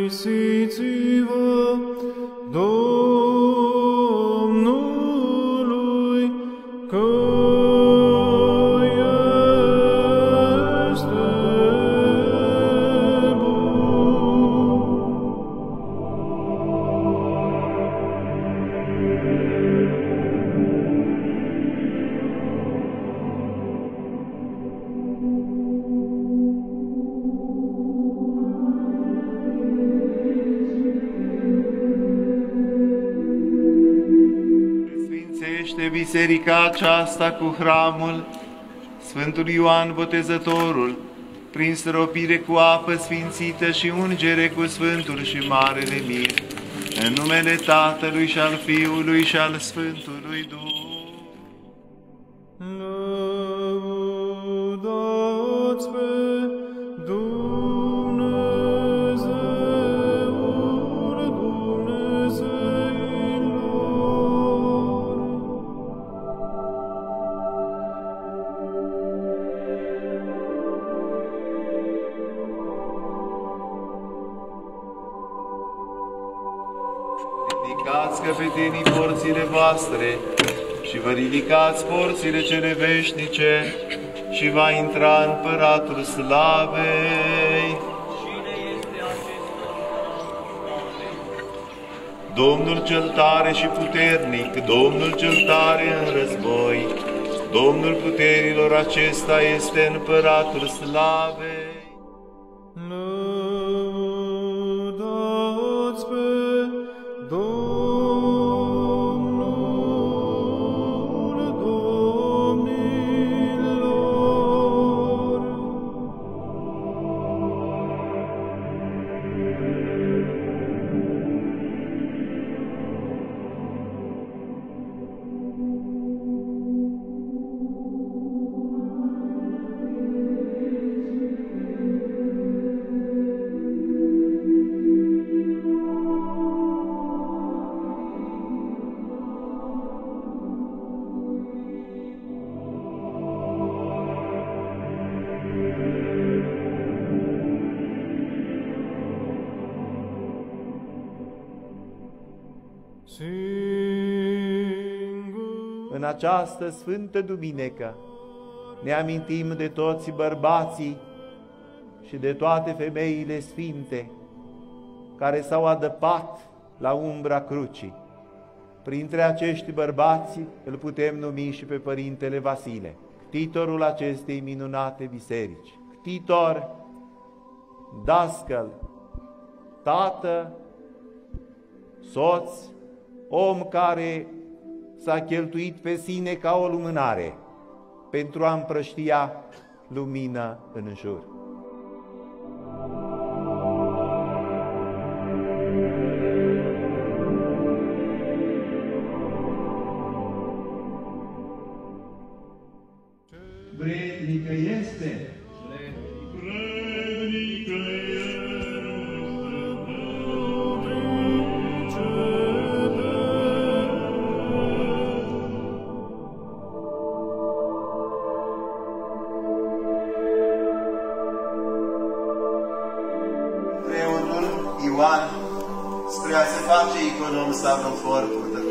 Mărturisiți-vă Domnului că este biserica aceasta cu hramul Sfântului Ioan Botezătorul, prin stropire cu apă sfințită și ungere cu Sfântul și Marele Mir, în numele Tatălui și al Fiului și al Sfântului Duh. Lăudați pe Ridicați căpetenii porțile voastre și vă ridicați porțile cele veșnice și va intra Împăratul Slavei. Domnul cel tare și puternic, Domnul cel tare în război, Domnul puterilor acesta este Împăratul Slavei. Lăudați pe Domnul domnilor. În această sfântă duminică ne amintim de toți bărbații și de toate femeile sfinte care s-au adăpat la umbra crucii. Printre acești bărbați îl putem numi și pe Părintele Vasile, ctitorul acestei minunate biserici. Ctitor, dascăl, tată, soț, om care s-a cheltuit pe sine ca o lumânare pentru a împrăștia lumină în jur. Vrednică este, Ioan, spre a se face econom Stavrofor, purtător